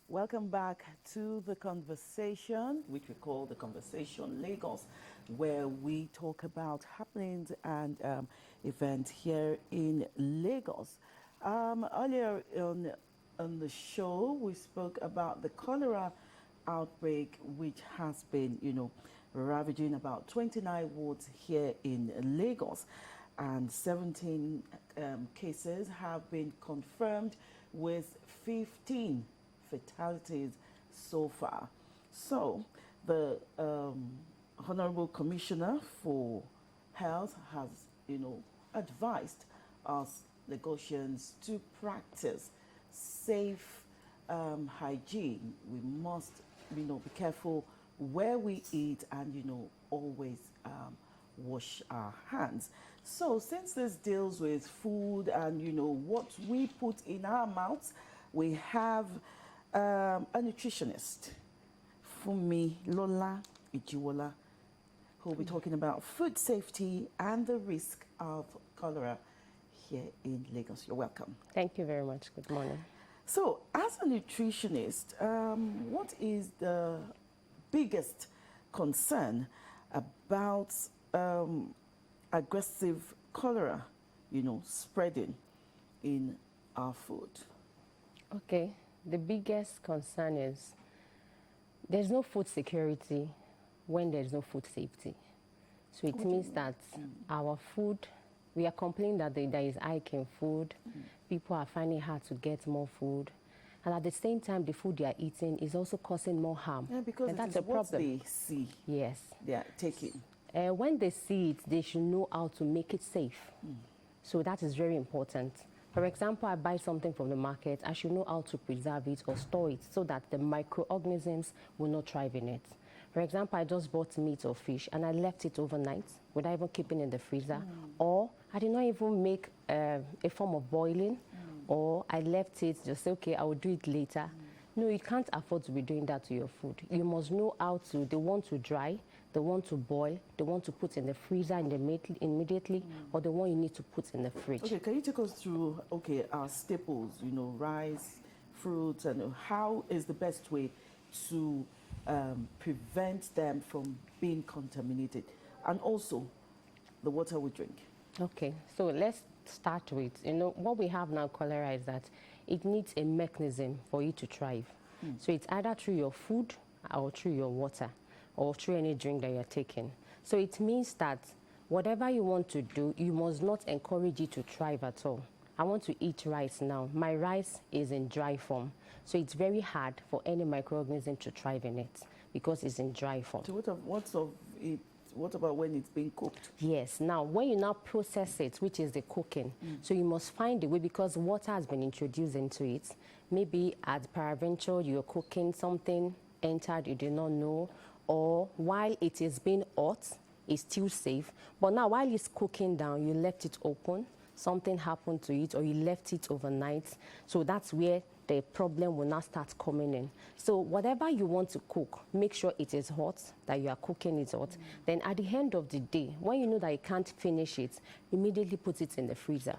Welcome back to the conversation, which we call the Conversation Lagos, where we talk about happenings and events here in Lagos. Earlier on the show, we spoke about the cholera outbreak, which has been, ravaging about 29 wards here in Lagos, and 17 cases have been confirmed with 15 fatalities so far. So the Honorable Commissioner for Health has, advised us Lagosians to practice safe hygiene. We must, be careful where we eat and, always wash our hands. So since this deals with food and, what we put in our mouths, we have a nutritionist, Fumi Lola Ijiwola, who will be talking about food safety and the risk of cholera here in Lagos. You're welcome. Thank you very much. Good morning. So, as a nutritionist, what is the biggest concern about aggressive cholera, spreading in our food? Okay. The biggest concern is there's no food security when there's no food safety. So it means that our food, we are complaining that there is hike in food. People are finding it hard to get more food. And at the same time, the food they are eating is also causing more harm. Yeah, because and that's a problem. What they see. Yes. They are taking. When they see it, they should know how to make it safe. So that is very important. For example, I buy something from the market, I should know how to preserve it or store it so that the microorganisms will not thrive in it. For example, I just bought meat or fish and I left it overnight without even keeping it in the freezer. Or I did not even make a form of boiling, or I left it, just say, okay, I will do it later. No, you can't afford to be doing that to your food. You must know how to, the one to dry, the one to boil, the one to put in the freezer immediately, or the one you need to put in the fridge. Okay, can you take us through, our staples, rice, fruits, and how is the best way to prevent them from being contaminated? And also, the water we drink. Okay, so let's start with, what we have now, cholera, is that it needs a mechanism for you to thrive. So it's either through your food or through your water or through any drink that you're taking. So it means that whatever you want to do, you must not encourage it to thrive at all. I want to eat rice now. My rice is in dry form. So it's very hard for any microorganism to thrive in it because it's in dry form. So what about when it's being cooked? Yes. Now, when you now process it, which is the cooking, so you must find a way, because water has been introduced into it. Maybe at peradventure, you're cooking something, entered, you did not know, or while it is being hot, it's still safe. But now, while it's cooking down, you left it open, something happened to it, or you left it overnight. So that's where the problem will now start coming in. So whatever you want to cook, make sure it is hot, that you are cooking it hot. Then at the end of the day, when you know that you can't finish it, immediately put it in the freezer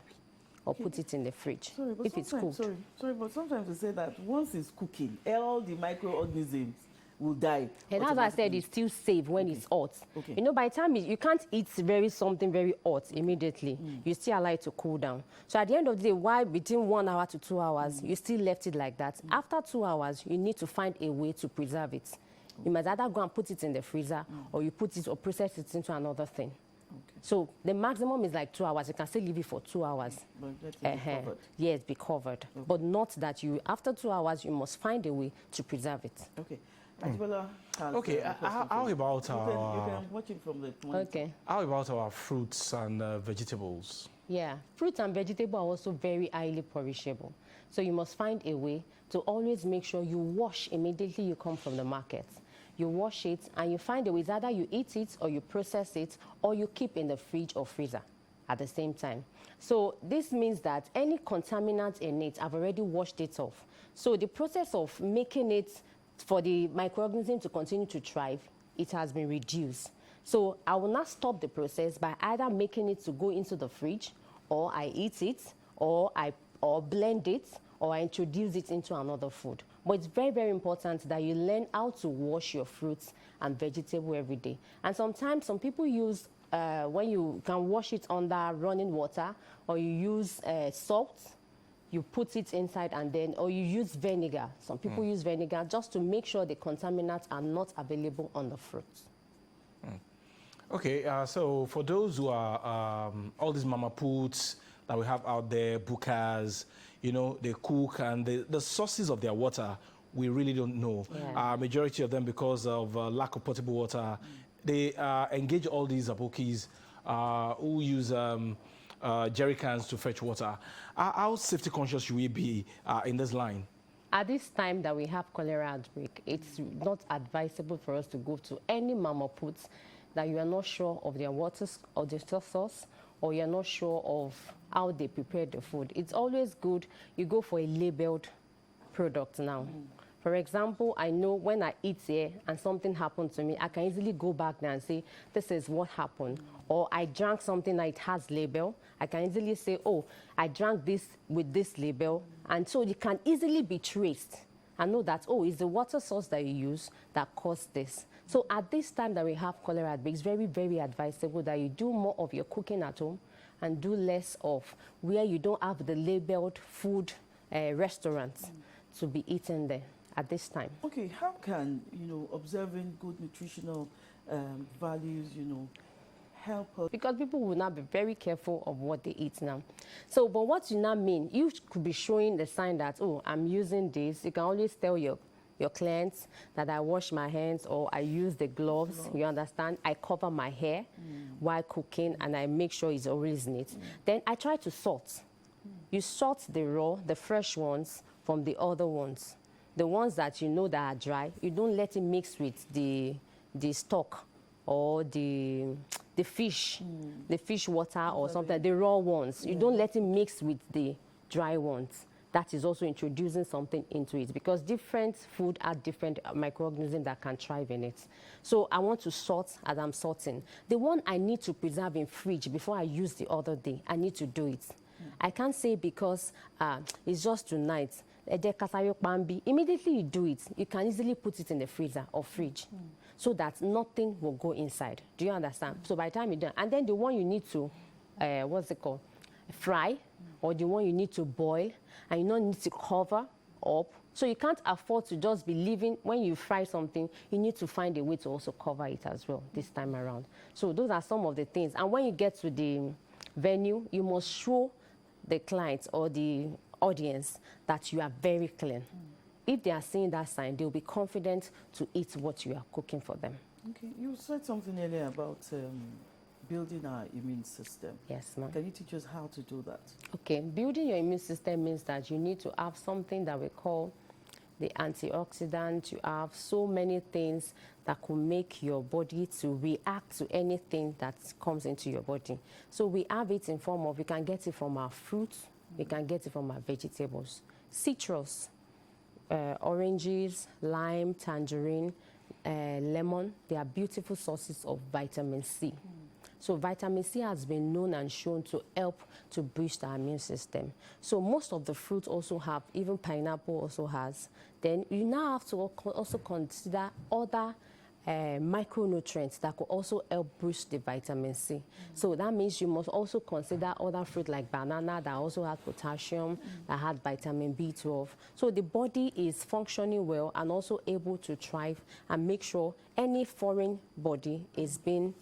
or put it in the fridge if it's cooked. Sorry, but sometimes we say that once it's cooking, all the microorganisms will die. And that's why I said it's still safe when it's hot. Okay. By the time you can't eat something very hot immediately. You still allow it to cool down. So at the end of the day, while between 1 hour to 2 hours, you still left it like that. After 2 hours, you need to find a way to preserve it. You must either go and put it in the freezer, or you put it or process it into another thing. Okay. So the maximum is like 2 hours. You can still leave it for 2 hours. But let it be covered. Yes, be covered. Okay. But not that after 2 hours, you must find a way to preserve it. Okay. Ajibola has Okay, how about you our... can watch it from the point. Okay. How about our fruits and vegetables? Yeah, fruits and vegetables are also very highly perishable. So you must find a way to always make sure you wash immediately you come from the market. You wash it and you find a way, either you eat it or you process it or you keep in the fridge or freezer at the same time. So this means that any contaminants in it, I've already washed it off. So the process of making it for the microorganism to continue to thrive, it has been reduced. So I will not stop the process by either making it to go into the fridge, or I eat it, or blend it, or I introduce it into another food. But it's very, very important that you learn how to wash your fruits and vegetable every day. And sometimes some people use, when you can wash it under running water, or you use salt, you put it inside, and then, or you use vinegar. Some people use vinegar just to make sure the contaminants are not available on the fruit. Okay, so for those who are all these mama puts that we have out there, bukas, you know, they cook, and the sources of their water, we really don't know. Yeah. Majority of them, because of lack of potable water, they engage all these abokis who use jerry cans to fetch water. How safety conscious should we be in this line? At this time that we have cholera outbreak, it's not advisable for us to go to any mama puts that you are not sure of their water or the source, or you're not sure of how they prepare the food. It's always good you go for a labeled product now. For example, I know when I eat here and something happened to me, I can easily go back there and say, this is what happened. Or I drank something that it has label. I can easily say, oh, I drank this with this label. And so it can easily be traced and know that, oh, it's the water source that you use that caused this. So at this time that we have cholera, it's very, very advisable that you do more of your cooking at home and do less of where you don't have the labeled food restaurants to be eaten there at this time. Okay, how can, you know, observing good nutritional values, you know, help us? Because people will not be very careful of what they eat now. So, but what you now mean, you could be showing the sign that, oh, I'm using this. You can always tell your clients that I wash my hands, or I use the gloves, you understand? I cover my hair while cooking, and I make sure it's always neat. Then I try to sort. You sort the raw, the fresh ones from the other ones. The ones that you know that are dry, you don't let it mix with the stock or the fish, the fish water or something, the raw ones. You don't let it mix with the dry ones. That is also introducing something into it, because different food have different microorganisms that can thrive in it. So I want to sort as I'm sorting. The one I need to preserve in fridge before I use the other day, I need to do it. I can't say because it's just tonight. Immediately you do it, you can easily put it in the freezer or fridge so that nothing will go inside. Do you understand? So by the time you're done, and then the one you need to, what's it called? Fry, or the one you need to boil, and you don't need to cover up. So you can't afford to just be leaving, when you fry something, you need to find a way to also cover it as well this time around. So those are some of the things. And when you get to the venue, you must show the clients or the audience that you are very clean. If they are seeing that sign, they'll be confident to eat what you are cooking for them. Okay, you said something earlier about building our immune system. Yes, ma'am. Can you teach us how to do that? Okay, building your immune system means that you need to have something that we call the antioxidant. You have so many things that could make your body to react to anything that comes into your body. So we have it in form of, we can get it from our fruits, we can get it from our vegetables. Citrus, oranges, lime, tangerine, lemon, they are beautiful sources of vitamin C. So vitamin C has been known and shown to help to boost our immune system. So most of the fruits also have, even pineapple also has. Then you now have to also consider other micronutrients that could also help boost the vitamin C. So that means you must also consider other fruit like banana that also has potassium, that has vitamin B12. So the body is functioning well and also able to thrive and make sure any foreign body is being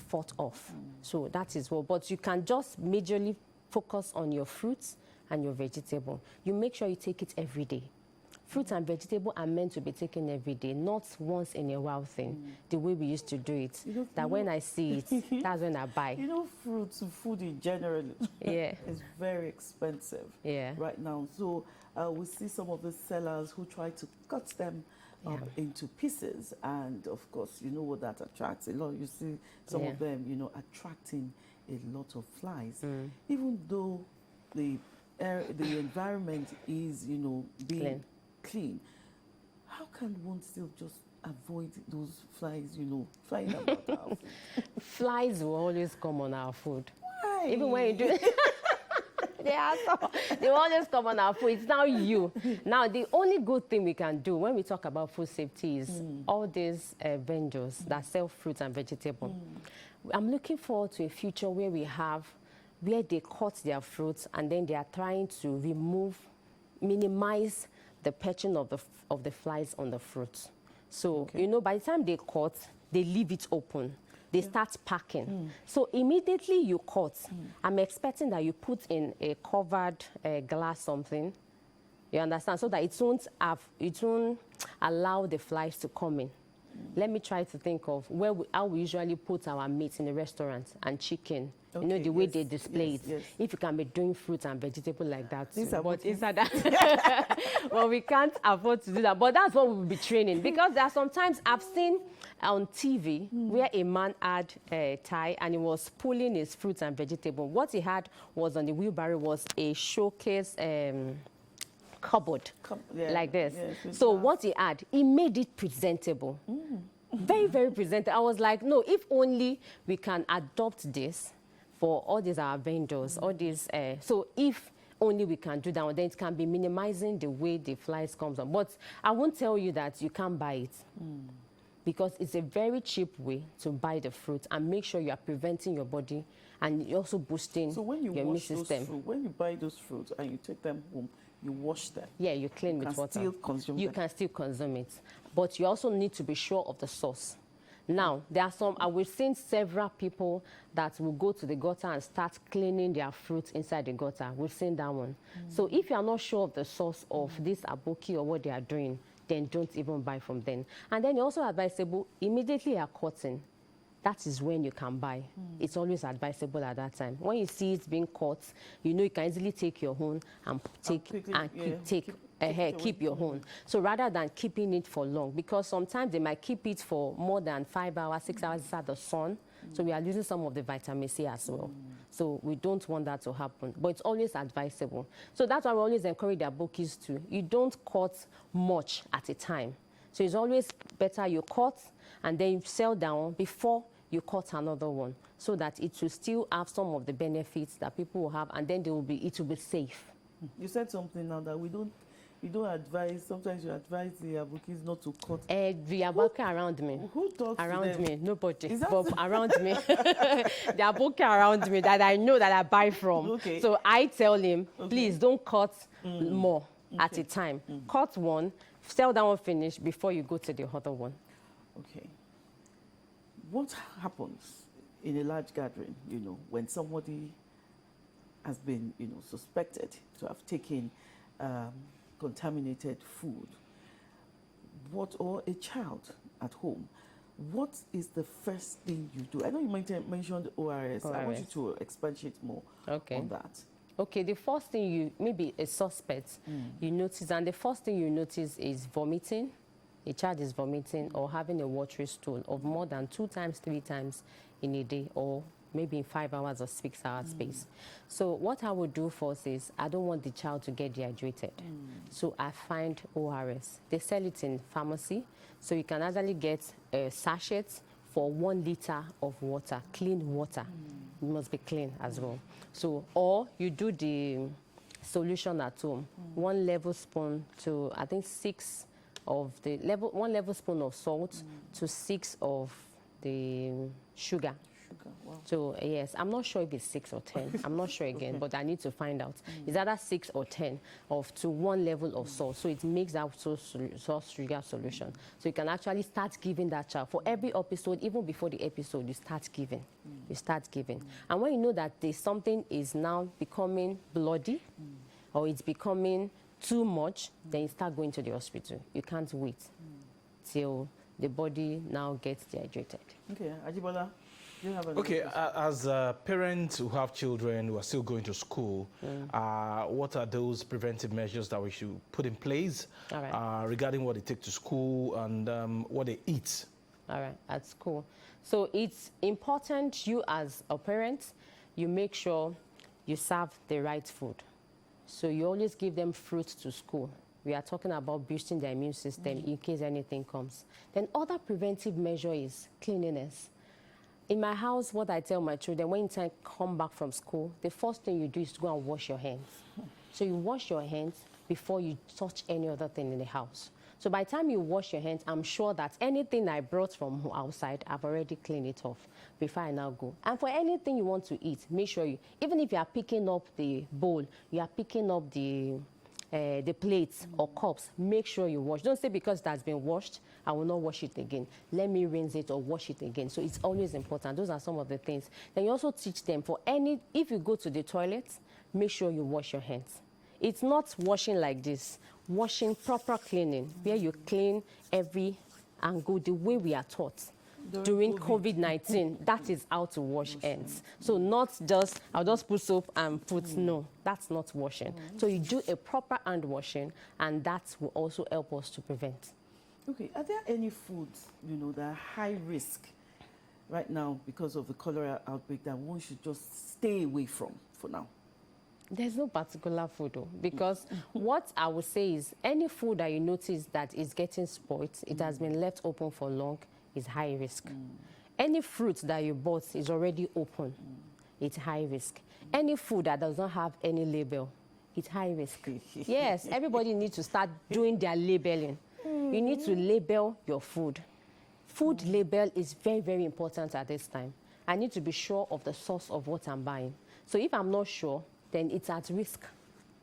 fought off. So that is what, but you can just majorly focus on your fruits and your vegetable. You make sure you take it every day. Fruits and vegetables are meant to be taken every day, not once in a while thing, the way we used to do it. When I see it, that's when I buy. You know, fruits, food in general, yeah, is very expensive right now. So we see some of the sellers who try to cut them up into pieces, and of course, you know what that attracts a lot. You see some of them, you know, attracting a lot of flies, even though the environment is, you know, being clean. How can one still just avoid those flies, you know, flying about our food? Flies will always come on our food. Why? Even when you do They always come on our food. It's now you. Now, the only good thing we can do when we talk about food safety is all these vendors that sell fruits and vegetables. I'm looking forward to a future where where they cut their fruits and then they are trying to minimize the perching of the flies on the fruit. So, you know, by the time they cut, they leave it open. They start packing. So immediately you cut, I'm expecting that you put in a covered glass something. You understand? So that it won't allow the flies to come in. Let me try to think of how we usually put our meat in the restaurant and chicken. Okay, you know, the way they display it. Yes. If you can be doing fruits and vegetables like that. But inside that, well, we can't afford to do that. But that's what we'll be training. Because there are sometimes I've seen on TV where a man had a tie and he was pulling his fruits and vegetables. What he had was on the wheelbarrow was a showcase cupboard like this. Yes, so what he had, he made it presentable. Very, very presentable. I was like, no, if only we can adopt this for all these our vendors, all these. So if only we can do that, then it can be minimizing the way the flies comes on. But I won't tell you that you can't buy it. Because it's a very cheap way to buy the fruit and make sure you are preventing your body and you're also boosting your immune system. When you buy those fruits and you take them home, you wash them. Yeah, you clean with water. You can still consume it. But you also need to be sure of the source. Now, there are we've seen several people that will go to the gutter and start cleaning their fruits inside the gutter. We've seen that one. So if you are not sure of the source of this aboki or what they are doing, then don't even buy from them. And then you're also advisable, immediately you're cutting, that is when you can buy. It's always advisable at that time. When you see it being cut, you know you can easily take your own and keep your own. So rather than keeping it for long, because sometimes they might keep it for more than 5 hours, 6 hours inside the sun. So we are losing some of the vitamin C as well. So we don't want that to happen. But it's always advisable. So that's why we always encourage their bookies to. You don't cut much at a time. So it's always better you cut and then you sell down before you cut another one, so that it will still have some of the benefits that people will have, and then it will be safe. You said something now that you don't advise. Sometimes you advise the abukis not to cut. The abuki around me. Who talks around to them? Me? Nobody. But around me, the abuki around me that I know that I buy from. Okay. So I tell him, please don't cut more at a time. Cut one, sell that one finish before you go to the other one. Okay. What happens in a large gathering, you know, when somebody has been, you know, suspected to have taken contaminated food, or a child at home, what is the first thing you do? I know you mentioned ORS. I want you to expatiate more on that. Okay, the first thing maybe a suspect, you notice, and the first thing you notice is vomiting. A child is vomiting or having a watery stool of more than 2 times, 3 times in a day, or maybe in 5 hours or 6 hours space. So what I would do first is I don't want the child to get dehydrated. So I find ORS. They sell it in pharmacy. So you can actually get sachets for 1 liter of water, clean water. It must be clean as well. So, or you do the solution at home. 1 level spoon to, I think, 6 of the 1 level spoon of salt to 6 of the sugar. Wow. So yes, I'm not sure if it's 6 or 10. I'm not sure again, but I need to find out. It's either 6 or 10 to 1 level of salt. So it makes that salt sugar solution. So you can actually start giving that child for every episode, even before the episode. You start giving. You start giving, and when you know that something is now becoming bloody, or it's becoming too much, then you start going to the hospital. You can't wait till the body now gets dehydrated. Okay, Ajibola, do you have any question? As parents who have children who are still going to school, what are those preventive measures that we should put in place regarding what they take to school and what they eat? All right, at school. So it's important you as a parent, you make sure you serve the right food. So you always give them fruits to school. We are talking about boosting their immune system in case anything comes. Then other preventive measure is cleanliness. In my house, what I tell my children, when you come back from school, the first thing you do is to go and wash your hands. So you wash your hands before you touch any other thing in the house. So by the time you wash your hands, I'm sure that anything I brought from outside, I've already cleaned it off before I now go. And for anything you want to eat, make sure you, even if you are picking up the bowl, you are picking up the plates or cups, make sure you wash. Don't say because it has been washed, I will not wash it again. Let me rinse it or wash it again. So it's always important. Those are some of the things. Then you also teach them if you go to the toilet, make sure you wash your hands. It's not washing like this. Washing, proper cleaning, where you clean every angle the way we are taught. During COVID-19, that is how to wash hands. So not just, I'll just put soap and put, no, that's not washing. So you do a proper hand washing, and that will also help us to prevent. Okay, are there any foods, that are high risk right now because of the cholera outbreak that one should just stay away from for now? There's no particular food, though, because what I would say is any food that you notice that is getting spoiled, it has been left open for long, is high risk. Any fruit that you bought is already open, it's high risk. Any food that does not have any label, it's high risk. Yes, everybody needs to start doing their labeling. You need to label your food. Food label is very, very important at this time. I need to be sure of the source of what I'm buying. So if I'm not sure, then it's at risk.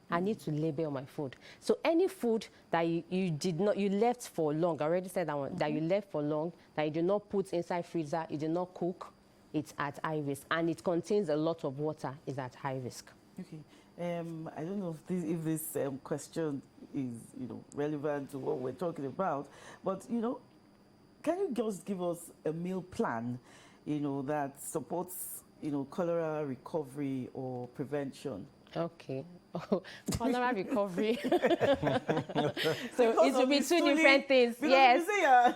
I need to label my food. So any food that you left for long, I already said that one, that you left for long, that you did not put inside freezer, you did not cook, it's at high risk. And it contains a lot of water, is at high risk. Okay. I don't know if this question is, relevant to what we're talking about, but, can you just give us a meal plan, that supports, cholera recovery or prevention? Okay. Cholera recovery. So it will be two different things. Yes.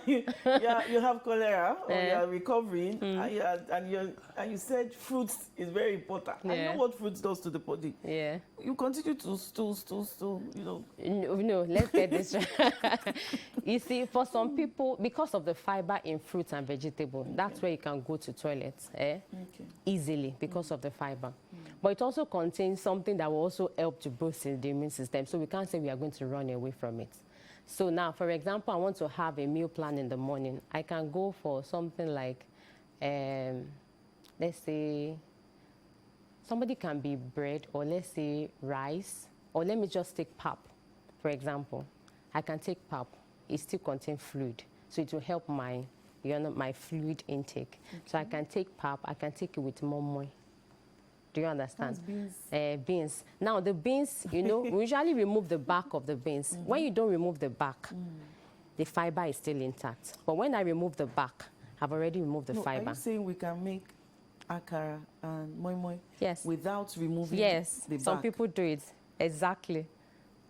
You say you have cholera or you're recovering, and you said fruits is very important. Yeah. I know what fruits does to the body. Yeah. You continue to stool, No, let's get this right. You see, for some people, because of the fiber in fruits and vegetables, that's where you can go to toilets easily because of the fiber. But it also contains something that will also help to boost the immune system. So we can't say we are going to run away from it. So now, for example, I want to have a meal plan in the morning. I can go for something like, let's say, somebody can be bread, or let's say rice, or let me just take pap, for example. I can take pap. It still contains fluid. So it will help my fluid intake. Okay. So I can take pap. I can take it with momoy. Do you understand? Beans. Beans. Now, the beans, we usually remove the back of the beans. When you don't remove the back, the fiber is still intact. But when I remove the back, I've already removed the fiber. Are you saying we can make akara and moi moi without removing the back? Some people do it. Exactly.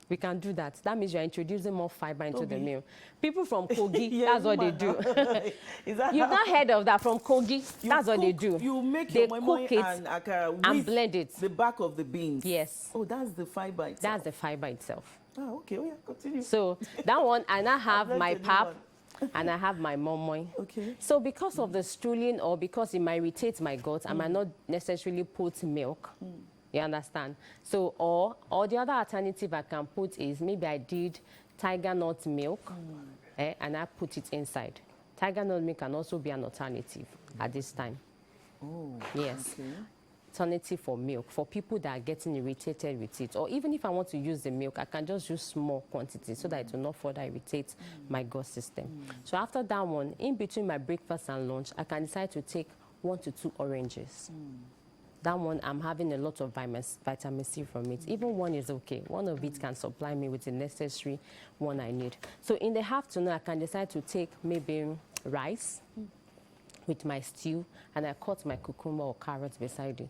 We can do that. That means you're introducing more fiber into the meal. People from Kogi, that's what they do. You've not heard of that from Kogi? That's what they do. You make your moi and akara with blend it. The back of the beans. Yes. Oh, that's the fiber itself. That's the fiber itself. Oh, okay. Oh, yeah, continue. So that one, and I have my pap, and I have my momoy. Okay. So because of the stooling, or because it might irritate my gut, I might not necessarily put milk. You understand? So, or the other alternative I can put is maybe I did tiger nut milk, and I put it inside. Tiger nut milk can also be an alternative at this time. Oh, yes. Okay. Alternative for milk, for people that are getting irritated with it. Or even if I want to use the milk, I can just use small quantities so that it will not further irritate my gut system. So after that one, in between my breakfast and lunch, I can decide to take 1 to 2 oranges. That one, I'm having a lot of vitamin C from it. Even one is okay. One of it can supply me with the necessary one I need. So in the afternoon, I can decide to take maybe rice with my stew, and I cut my cucumber or carrot beside it.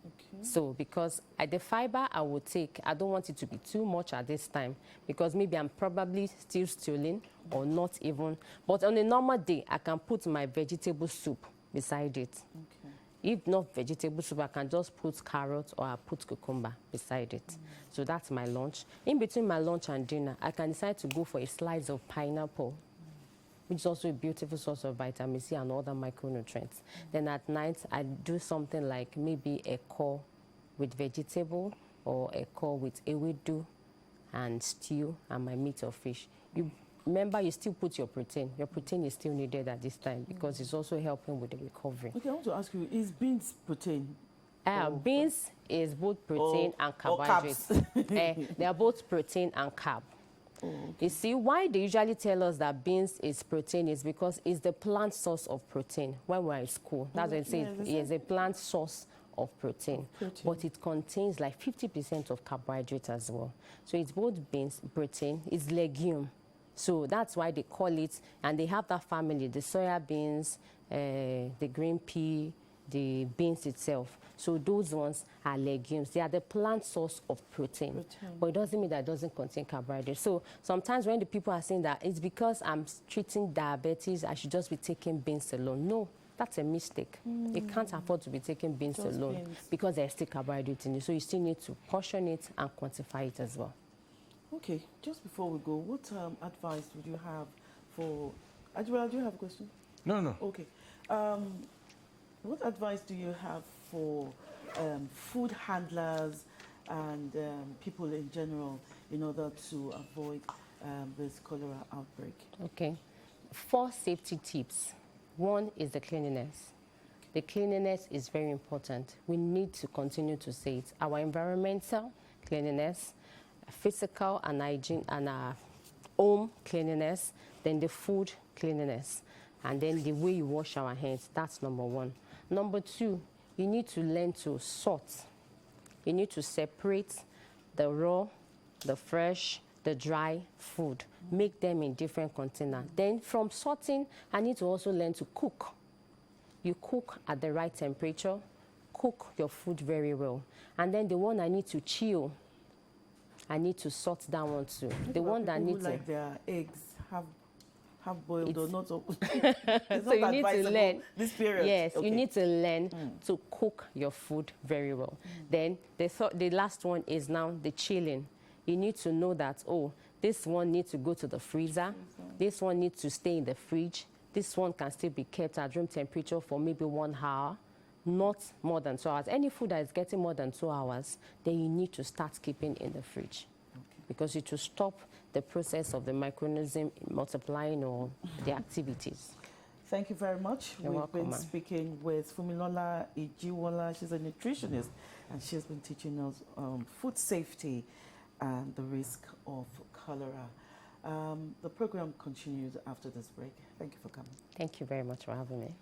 Okay. So because the fiber I would take, I don't want it to be too much at this time, because maybe I'm probably still stooling or not even. But on a normal day, I can put my vegetable soup beside it. Okay. If not vegetable soup, I can just put carrot or I put cucumber beside it. So that's my lunch. In between my lunch and dinner, I can decide to go for a slice of pineapple. which is also a beautiful source of vitamin C and other micronutrients. Then at night, I do something like maybe a core with vegetable or a core with ewedu and stew and my meat or fish. You remember, you still put your protein. Your protein is still needed at this time because it's also helping with the recovery. Okay, I want to ask you, is beans protein? Beans is both protein and carbohydrates. They are both protein and carb. Oh, okay. You see, why they usually tell us that beans is protein is because it's the plant source of protein when we're in school. That's why I say it is a plant source of protein. But it contains like 50% of carbohydrate as well. So it's both beans, protein, it's legume. So that's why they call it, and they have that family, the soya beans, the green pea, the beans itself. So those ones are legumes. They are the plant source of protein. But it doesn't mean that it doesn't contain carbohydrates. So sometimes when the people are saying that it's because I'm treating diabetes, I should just be taking beans alone. No, that's a mistake. You can't afford to be taking beans alone because there's still carbohydrates in it. So you still need to portion it and quantify it as well. Okay, just before we go, what advice would you have for... Adjoa, do you have a question? No. Okay. What advice do you have for food handlers and people in general in order to avoid this cholera outbreak? Okay. 4 safety tips. 1 is the cleanliness. The cleanliness is very important. We need to continue to say it. Our environmental cleanliness, physical and hygiene, and our home cleanliness, then the food cleanliness, and then the way you wash our hands. That's number 1. Number 2, you need to learn to sort. You need to separate the raw, the fresh, the dry food. Make them in different containers. Then from sorting, I need to also learn to cook. You cook at the right temperature, cook your food very well. And then the one I need to chill, I need to sort that one too. The one that needs like their eggs have boiled or not. So not you need to learn this period. Yes, you need to learn to cook your food very well. Then the last one is now the chilling. You need to know that, oh, this one needs to go to the freezer. This one needs to stay in the fridge. This one can still be kept at room temperature for maybe 1 hour, not more than 2 hours. Any food that is getting more than 2 hours, then you need to start keeping in the fridge. Because it will stop the process of the microorganism multiplying or the activities. Thank you very much. You're welcome, been speaking with Fumilola Ijiwola. She's a nutritionist, and she has been teaching us food safety and the risk of cholera. The program continues after this break. Thank you for coming. Thank you very much for having me.